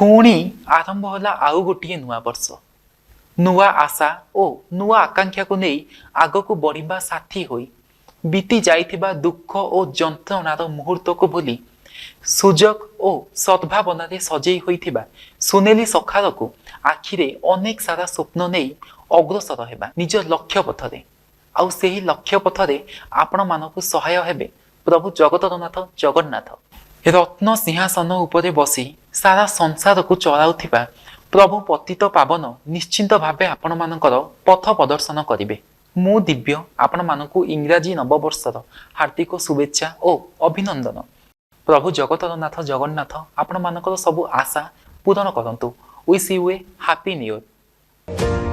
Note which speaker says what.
Speaker 1: पुणी आरंभ होला आउ गोटे नुआ वर्ष नुआ आशा ओ नुआ आकांक्षा को नहीं आग को बढ़िबा साथी होई बीती जाइथिबा दुख ओ जंत्रणार मुहूर्त को भूली सुजग ओ सद्भावना सजई होइथिबा सुनेली सखार को आखिरे अनेक सारा स्वप्न नहीं अग्रसर हेबा निज लक्ष्य पथरे आउ सेही लक्ष्य पथरे आपण मानकु सहाय हेबे प्रभु जगतरनाथ जगन्नाथ। रत्न सिंहासन उपरे बसी सारा संसार को चलाउथिबा प्रभु पतित पावन निश्चिंत भावे आपण मानकर पथ प्रदर्शन करिवे। मु दिव्य आपण मानकु इंग्राजी नववर्षर हार्दिक शुभेच्छा ओ अभिनंदन। प्रभु जगतरनाथ जगन्नाथ आपण मानकर सबु आशा पूर्ण करंतु। Wish U A happy new year.